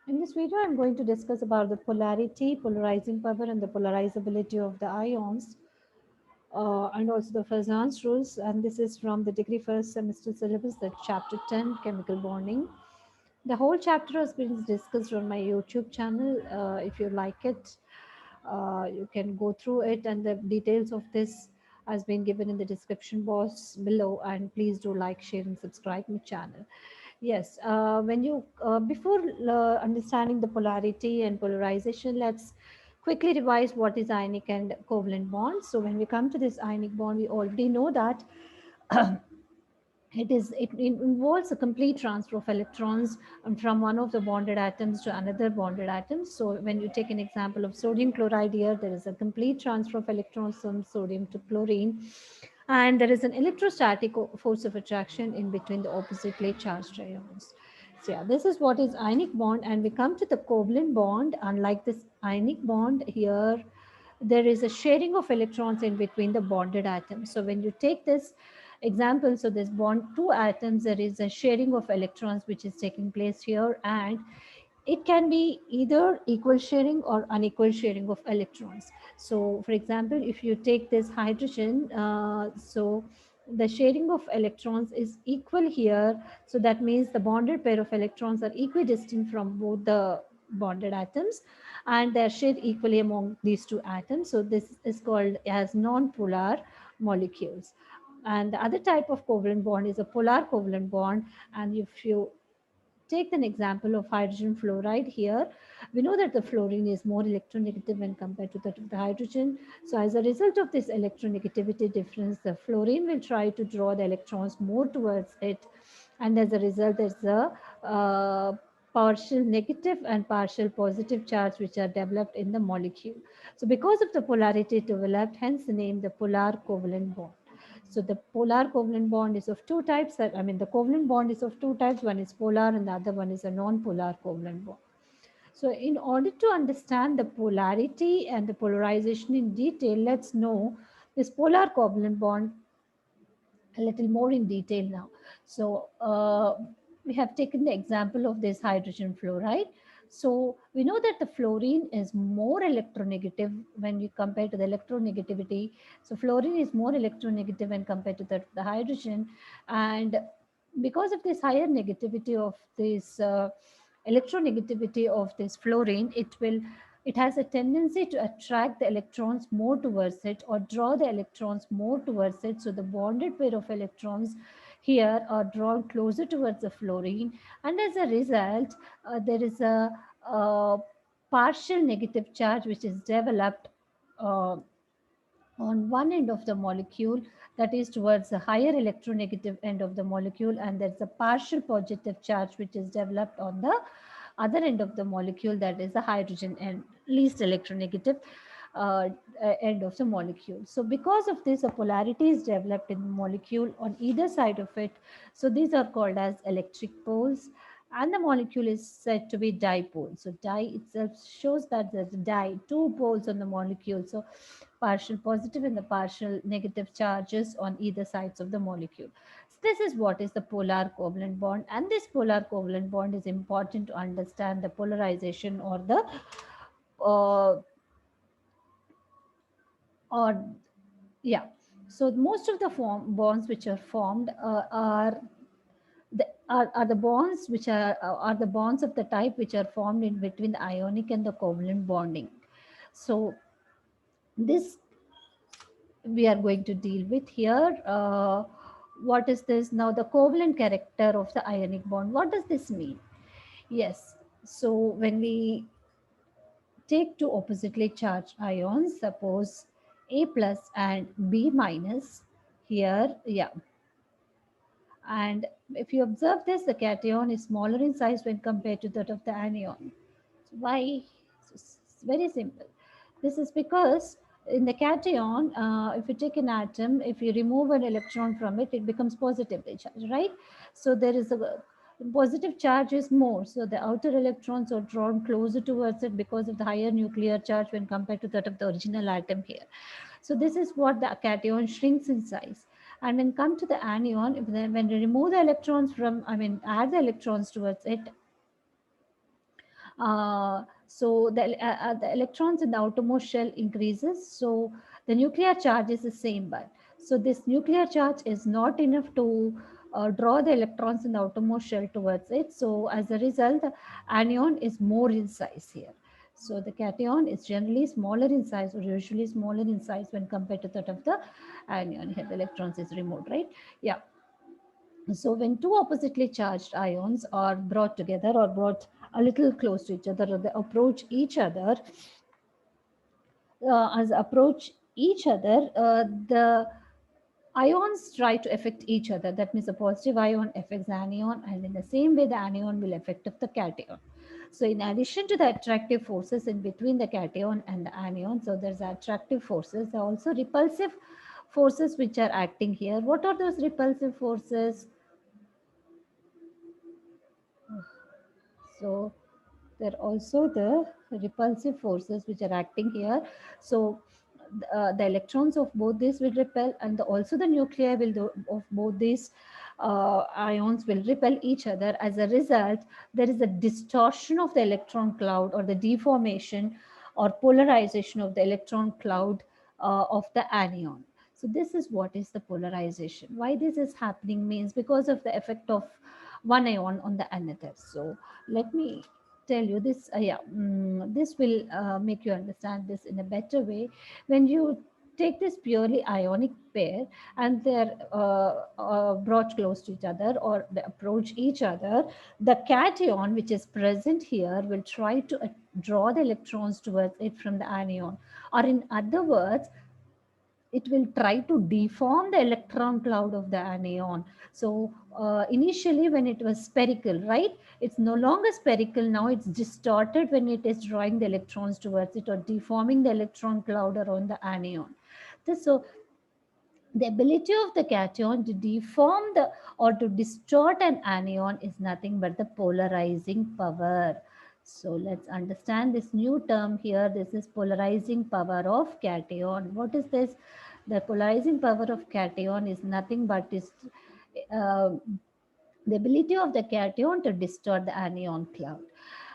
In this video, I'm going to discuss about the polarity, polarizing power, and the polarizability of the ions, and also the Fajans rules. And this is from the degree first semester syllabus, that's chapter 10, chemical bonding. The whole chapter has been discussed on my YouTube channel. If you like it, you can go through it, and the details of this has been given in the description box below. And please do like, share, and subscribe my channel. Yes, when you before understanding the polarity and polarization, let's quickly revise what is ionic and covalent bonds. So when we come to this ionic bond, we already know that it involves a complete transfer of electrons from one of the bonded atoms to another bonded atom. So when you take an example of sodium chloride here, there is a complete transfer of electrons from sodium to chlorine, and there is an electrostatic force of attraction in between the oppositely charged ions. So yeah, this is what is ionic bond, and we come to the covalent bond. Unlike this ionic bond here, there is a sharing of electrons in between the bonded atoms. So when you take this example, so this bond two atoms, there is a sharing of electrons which is taking place here, and it can be either equal sharing or unequal sharing of electrons. So for example, if you take this hydrogen, so the sharing of electrons is equal here, so that means the bonded pair of electrons are equidistant from both the bonded atoms, and they're shared equally among these two atoms. So this is called as non-polar molecules. And the other type of covalent bond is a polar covalent bond. And if you take an example of hydrogen fluoride here, we know that the fluorine is more electronegative when compared to that of the hydrogen. So as a result of this electronegativity difference, the fluorine will try to draw the electrons more towards it, and as a result there's a partial negative and partial positive charge which are developed in the molecule. So because of the polarity developed, hence the name the polar covalent bond. So the polar covalent bond is of two types. I mean, the covalent bond is of two types. One is polar and the other one is a non-polar covalent bond. So in order to understand the polarity and the polarization in detail, let's know this polar covalent bond a little more in detail now. So we have taken the example of this hydrogen fluoride. So we know that the fluorine is more electronegative when you compare to the electronegativity. So fluorine is more electronegative when compared to the hydrogen, and because of this higher negativity of this electronegativity of this fluorine, it has a tendency to attract the electrons more towards it or draw the electrons more towards it. So the bonded pair of electrons here are drawn closer towards the fluorine, and as a result, there is a partial negative charge which is developed uh, on one end of the molecule, that is towards the higher electronegative end of the molecule, and there's a partial positive charge which is developed on the other end of the molecule, that is the hydrogen and least electronegative uh, end of the molecule. So because of this, a polarity is developed in the molecule on either side of it. So these are called as electric poles, and the molecule is said to be dipole. So di itself shows that there's a two poles on the molecule. So partial positive and the partial negative charges on either sides of the molecule. So this is what is the polar covalent bond, and this polar covalent bond is important to understand the polarization uh, or yeah. So most of the bonds which are formed are the bonds which are the bonds of the type which are formed in between the ionic and the covalent bonding. So this we are going to deal with here. What is this now? The covalent character of the ionic bond. What does this mean? Yes. So when we take two oppositely charged ions, suppose A plus and B minus here, yeah. And if you observe this, the cation is smaller in size when compared to that of the anion. So why? It's very simple. This is because in the cation, if you take an atom, if you remove an electron from it, it becomes positively charged, right? So there is a positive charge is more. So the outer electrons are drawn closer towards it because of the higher nuclear charge when compared to that of the original atom here. So this is what the cation shrinks in size. And then come to the anion, when you remove the electrons from, I mean, add the electrons towards it, The electrons in the outermost shell increases. So the nuclear charge is the same, but so this nuclear charge is not enough to draw the electrons in the outermost shell towards it. So as a result, the anion is more in size here. So the cation is generally smaller in size, or usually smaller in size when compared to that of the anion. Here the electrons is removed, right? Yeah. So when two oppositely charged ions are brought together or brought a little close to each other, or they approach each other, the ions try to affect each other. That means a positive ion affects the anion, and in the same way, the anion will affect the cation. So, in addition to the attractive forces in between the cation and the anion, so there's attractive forces. There are also repulsive forces which are acting here. What are those repulsive forces? So, there are also the repulsive forces which are acting here. So the electrons of both these will repel, and also the nuclei of both these ions will repel each other. As a result, there is a distortion of the electron cloud, or the deformation or polarization of the electron cloud of the anion. So this is what is the polarization. Why this is happening means because of the effect of one ion on the another. So let me tell you this. This will make you understand this in a better way. When you take this purely ionic pair and they're brought close to each other or they approach each other, the cation which is present here will try to draw the electrons towards it from the anion, or in other words, it will try to deform the electron cloud of the anion. So initially when it was spherical, right, it's no longer spherical now, it's distorted when it is drawing the electrons towards it or deforming the electron cloud around the anion. So the ability of the cation to deform the or to distort an anion is nothing but the polarizing power. So let's understand this new term here. This is polarizing power of cation. What is this? The polarizing power of cation is nothing but is uh, the ability of the cation to distort the anion cloud.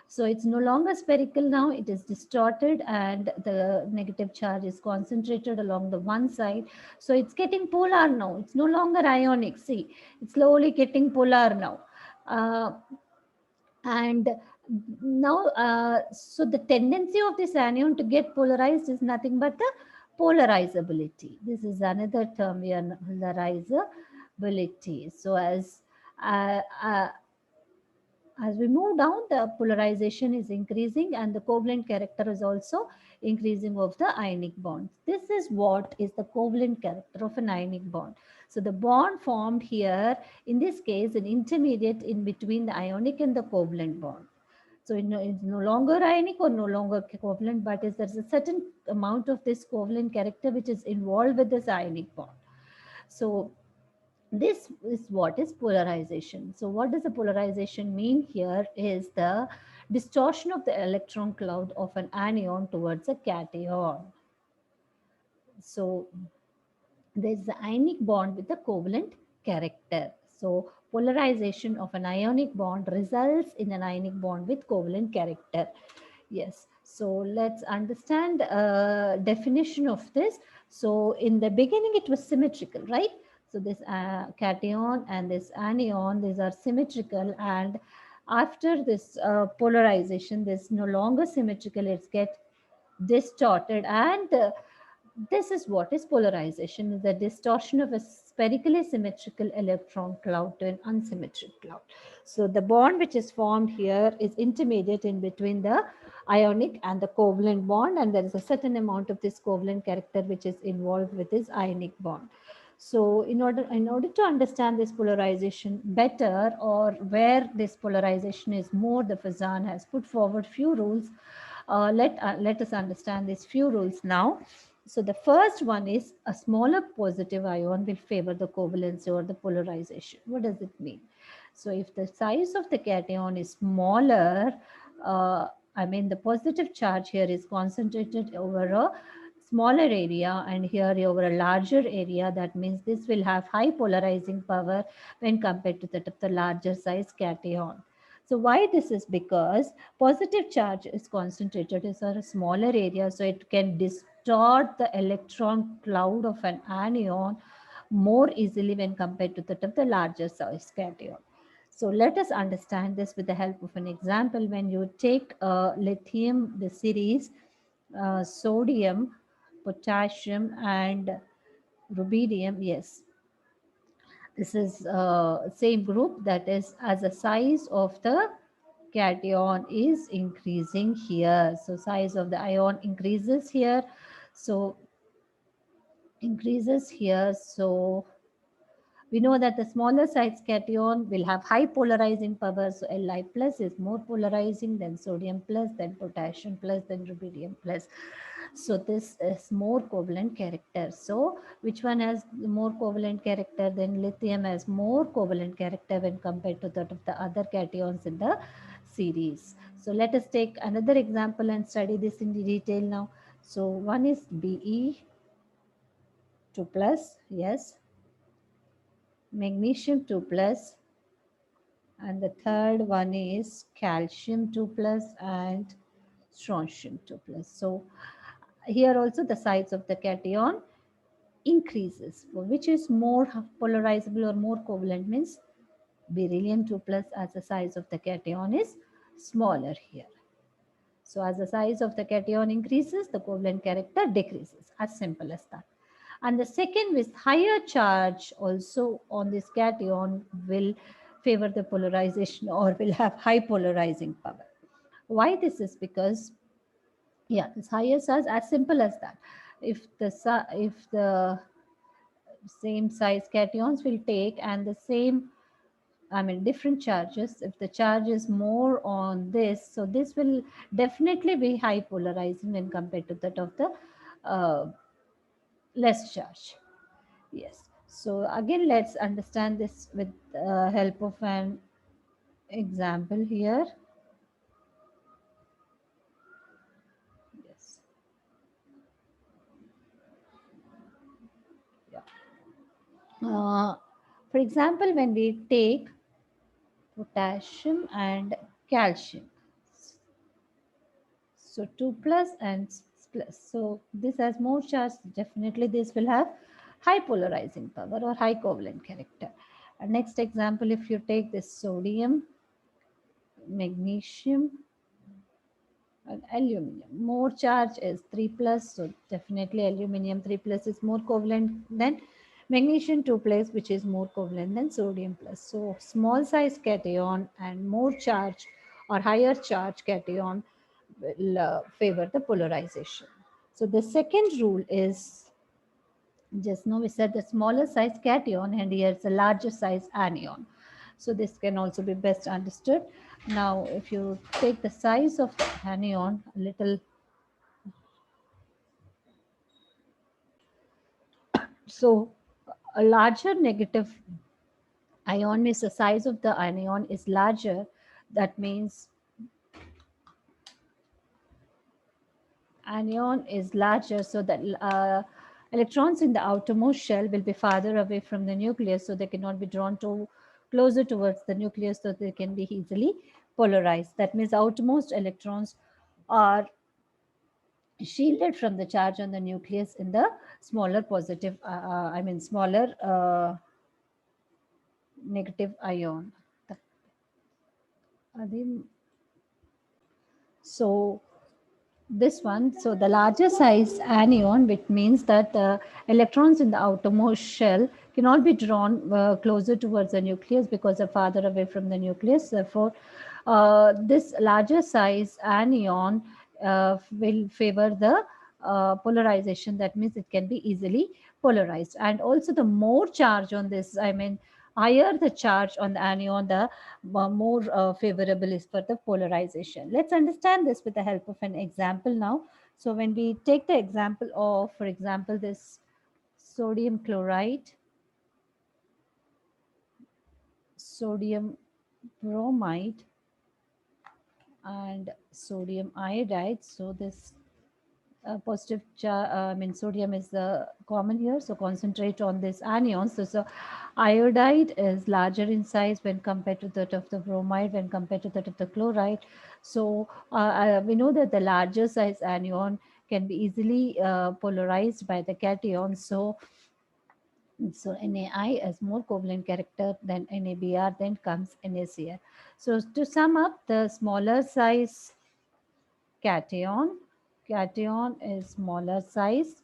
So it's no longer spherical now, it is distorted, and the negative charge is concentrated along the one side. So it's getting polar now. It's no longer ionic. See, it's slowly getting polar now. Uh, and now, so the tendency of this anion to get polarized is nothing but the polarizability. This is another term here, polarizability. So uh, uh, as we move down, the polarization is increasing and the covalent character is also increasing of the ionic bonds. This is what is the covalent character of an ionic bond. So the bond formed here, in this case, an intermediate in between the ionic and the covalent bond. So it's no longer ionic or no longer covalent, but there's a certain amount of this covalent character which is involved with this ionic bond. So this is what is polarization. So what does the polarization mean here is the distortion of the electron cloud of an anion towards a cation. So there's the ionic bond with the covalent character. So polarization of an ionic bond results in an ionic bond with covalent character. Yes. So let's understand definition of this. So in the beginning, it was symmetrical, right? So this cation and this anion, these are symmetrical, and after this polarization, this no longer symmetrical. It's get distorted, and this is what is polarization: the distortion of a spherically symmetrical electron cloud to an unsymmetric cloud. So the bond which is formed here is intermediate in between the ionic and the covalent bond, and there is a certain amount of this covalent character which is involved with this ionic bond. So in order to understand this polarization better, or where this polarization is more, the Fajan has put forward few rules. Let us understand these few rules now. So the first one is a smaller positive ion will favor the covalency or the polarization. What does it mean? So if the size of the cation is smaller, I mean the positive charge here is concentrated over a smaller area and here over a larger area, that means this will have high polarizing power when compared to that of the larger size cation. So why this is because positive charge is concentrated in a smaller area, so it can distort the electron cloud of an anion more easily when compared to that of the larger size cation. So let us understand this with the help of an example. When you take lithium, the series, sodium, potassium, and rubidium, yes, this is same group, that is as the size of the cation is increasing here. So size of the ion increases here. So increases here. So we know that the smaller size cation will have high polarizing power. So Li plus is more polarizing than sodium plus, then potassium plus, then rubidium plus. So this is more covalent character. So which one has more covalent character? Then lithium has more covalent character when compared to that of the other cations in the series. So let us take another example and study this in detail now. So one is Be 2 plus, yes, magnesium 2 plus, and the third one is calcium 2 plus and strontium 2 plus. So here also the size of the cation increases. Which is more polarizable or more covalent means beryllium 2 plus, as the size of the cation is smaller here. So as the size of the cation increases, the covalent character decreases, as simple as that. And the second with higher charge also on this cation will favor the polarization or will have high polarizing power. Why this is because, yeah, this higher charge, as simple as that. If the same size cations will take and the same, I mean different charges, if the charge is more on this, so this will definitely be high polarizing when compared to that of the less charge. Yes. So again, let's understand this with help of an example here. Yes. Yeah. For example, when we take potassium and calcium, so 2 plus and 6 plus. So this has more charge. Definitely, this will have high polarizing power or high covalent character. And next example, if you take this sodium, magnesium, and aluminum. More charge is 3 plus, so definitely aluminum 3 plus is more covalent than magnesium 2 plus, which is more covalent than sodium plus. So small size cation and more charge or higher charge cation will favor the polarization. So the second rule is, just now we said the smaller size cation and here it's a larger size anion. So this can also be best understood. Now, if you take the size of the anion a little, so a larger negative ion means the size of the anion is larger. That means anion is larger, so that electrons in the outermost shell will be farther away from the nucleus, so they cannot be drawn to closer towards the nucleus, so they can be easily polarized. That means outermost electrons are shielded from the charge on the nucleus in the smaller positive, I mean smaller negative ion. So this one, so the larger size anion, which means that the electrons in the outermost shell cannot be drawn closer towards the nucleus because they're farther away from the nucleus. Therefore, this larger size anion will favor the polarization. That means it can be easily polarized. And also the more charge on this, I mean, higher the charge on the anion, the more favorable is for the polarization. Let's understand this with the help of an example now. So when we take the example of, for example, this sodium chloride, sodium bromide, and sodium iodide. So this positive I mean sodium is the common here, so concentrate on this anions. So iodide is larger in size when compared to that of the bromide, when compared to that of the chloride. So we know that the larger size anion can be easily polarized by the cation. So NaI has more covalent character than NaBr, then comes NaCl. So to sum up, the smaller size cation, cation is smaller size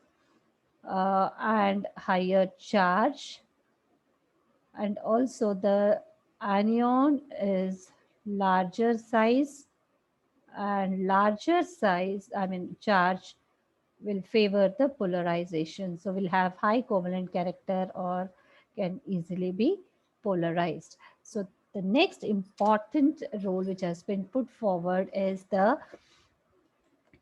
and higher charge, and also the anion is larger size, and larger size, I mean charge, will favor the polarization. So will have high covalent character or can easily be polarized. So the next important role which has been put forward is the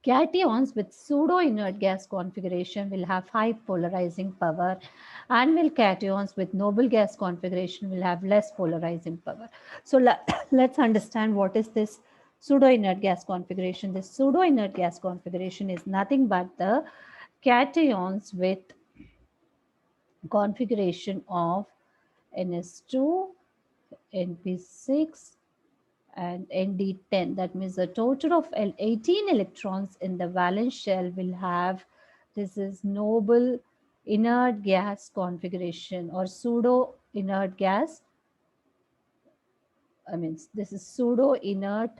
cations with pseudo-inert gas configuration will have high polarizing power, and will cations with noble gas configuration will have less polarizing power. So let's understand what is this pseudo-inert gas configuration. This pseudo-inert gas configuration is nothing but the cations with configuration of Ns2, Np6, and Nd10. That means the total of 18 electrons in the valence shell will have, this is noble inert gas configuration or pseudo inert gas. I mean, this is pseudo inert.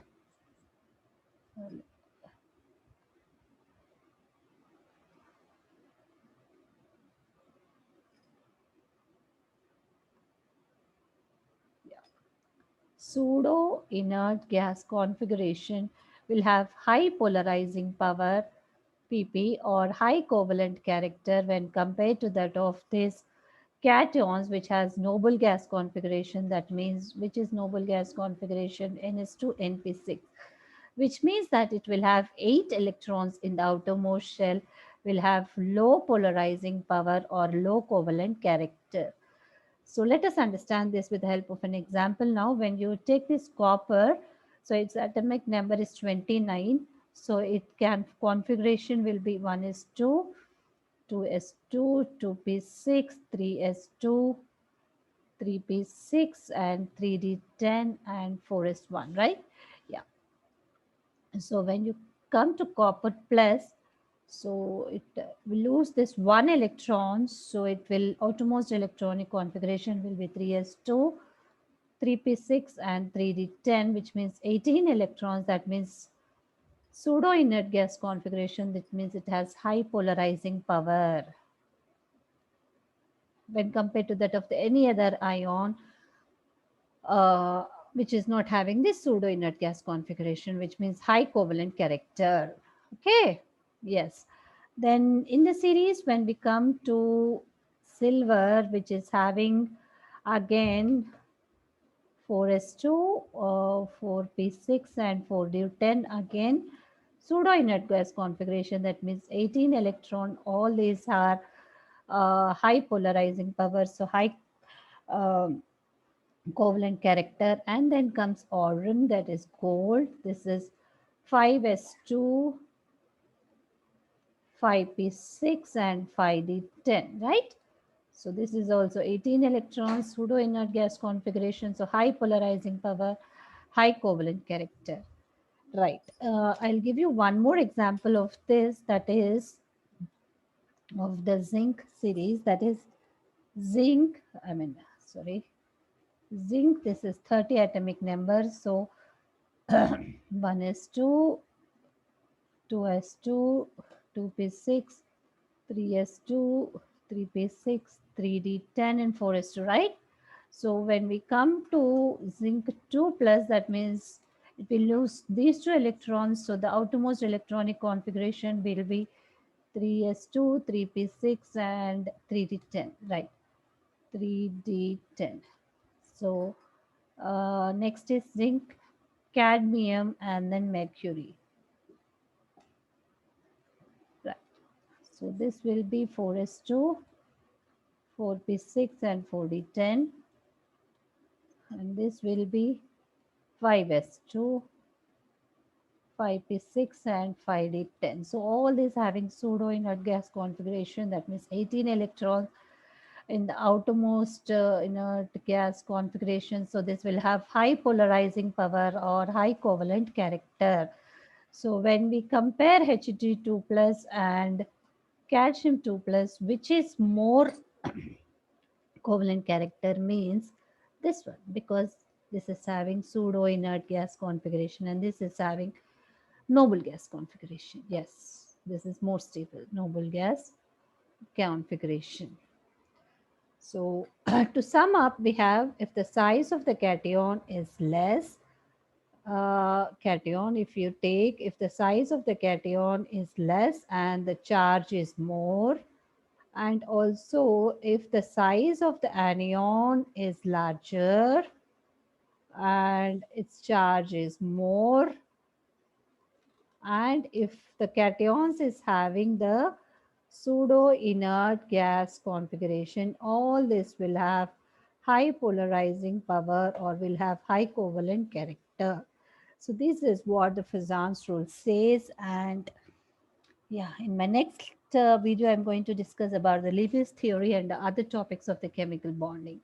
Pseudo inert gas configuration will have high polarizing power Pp or high covalent character when compared to that of this cations which has noble gas configuration. That means which is noble gas configuration Ns2 Np6, which means that it will have 8 electrons in the outermost shell, will have low polarizing power or low covalent character. So let us understand this with the help of an example now. When you take this copper, so its atomic number is 29. So it can configuration will be 1 is 2, 2s2, 2p6, 3s2, 3p6, and 3d10, and 4s1, right? Yeah. So when you come to copper plus, so it will lose this one electron, so it will outermost electronic configuration will be 3s2, 3p6, and 3d10, which means 18 electrons. That means pseudo inert gas configuration. That means it has high polarizing power when compared to that of any other ion uh, which is not having this pseudo inert gas configuration, which means high covalent character. Okay, yes. Then in the series, when we come to silver, which is having again 4s2, 4p6, and 4d10, again pseudo inert gas configuration. That means 18 electron. All these are high polarizing power, so high um, covalent character. And then comes orange, that is gold. This is 5s2, 5p6, and 5d10, right? So this is also 18 electrons, pseudo inert gas configuration, so high polarizing power, high covalent character, right? I'll give you one more example of this, that is of the zinc series. That is zinc, I mean, sorry, zinc. This is 30 atomic number, so 1 is 2, 2s2, 2p6, 3s2, 3p6, 3d10, and 4s2, right? So when we come to zinc 2 plus, that means it will lose these two electrons. So the outermost electronic configuration will be 3s2, 3p6, and 3d10, right? 3d10. So next is zinc, cadmium, and then mercury. Right. So this will be 4s2, 4p6, and 4d10. And this will be 5s2, 5p6 and 5d10. So all these having pseudo inert gas configuration, that means 18 electrons in the outermost inert gas configuration. So this will have high polarizing power or high covalent character. So when we compare Hg2 plus and calcium 2 plus, which is more covalent character, means this one, because this is having pseudo inert gas configuration and this is having noble gas configuration. Yes, this is more stable noble gas configuration. So to sum up, we have, if the size of the cation is less, cation, if the size of the cation is less and the charge is more, and also if the size of the anion is larger and its charge is more, and if the cations is having the pseudo inert gas configuration, all this will have high polarizing power or will have high covalent character. So this is what the Fajans rule says. And yeah, in my next video, I'm going to discuss about the Lewis theory and the other topics of the chemical bonding.